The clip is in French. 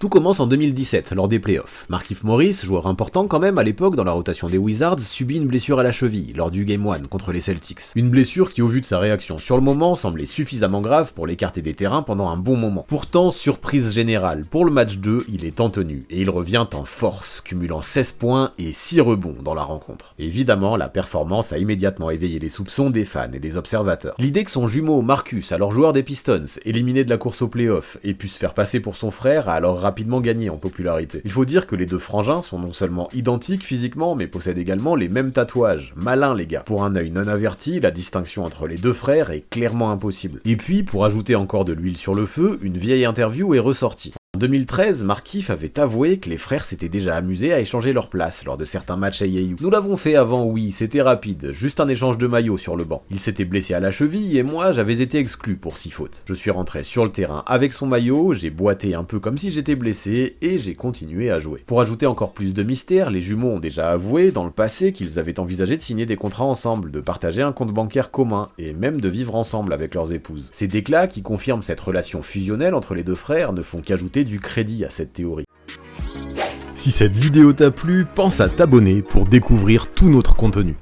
Tout commence en 2017, lors des playoffs. Markieff Morris, joueur important quand même à l'époque dans la rotation des Wizards, subit une blessure à la cheville lors du Game 1 contre les Celtics. Une blessure qui, au vu de sa réaction sur le moment, semblait suffisamment grave pour l'écarter des terrains pendant un bon moment. Pourtant, surprise générale, pour le match 2, il est en tenue, et il revient en force, cumulant 16 points et 6 rebonds dans la rencontre. Évidemment, la performance a immédiatement éveillé les soupçons des fans et des observateurs. L'idée que son jumeau Marcus, alors joueur des Pistons, éliminé de la course aux playoffs, ait pu se faire passer pour son frère a alors rapidement gagné en popularité. Il faut dire que les deux frangins sont non seulement identiques physiquement, mais possèdent également les mêmes tatouages. Malin les gars. Pour un œil non averti, la distinction entre les deux frères est clairement impossible. Et puis, pour ajouter encore de l'huile sur le feu, une vieille interview est ressortie. En 2013, Markieff avait avoué que les frères s'étaient déjà amusés à échanger leur place lors de certains matchs à Yahoo. Nous l'avons fait avant, oui, c'était rapide, juste un échange de maillots sur le banc. Il s'était blessé à la cheville et moi j'avais été exclu pour 6 fautes. Je suis rentré sur le terrain avec son maillot, j'ai boité un peu comme si j'étais blessé et j'ai continué à jouer. Pour ajouter encore plus de mystère, les jumeaux ont déjà avoué dans le passé qu'ils avaient envisagé de signer des contrats ensemble, de partager un compte bancaire commun et même de vivre ensemble avec leurs épouses. Ces déclats qui confirment cette relation fusionnelle entre les deux frères ne font qu'ajouter du crédit à cette théorie. Si cette vidéo t'a plu, pense à t'abonner pour découvrir tout notre contenu.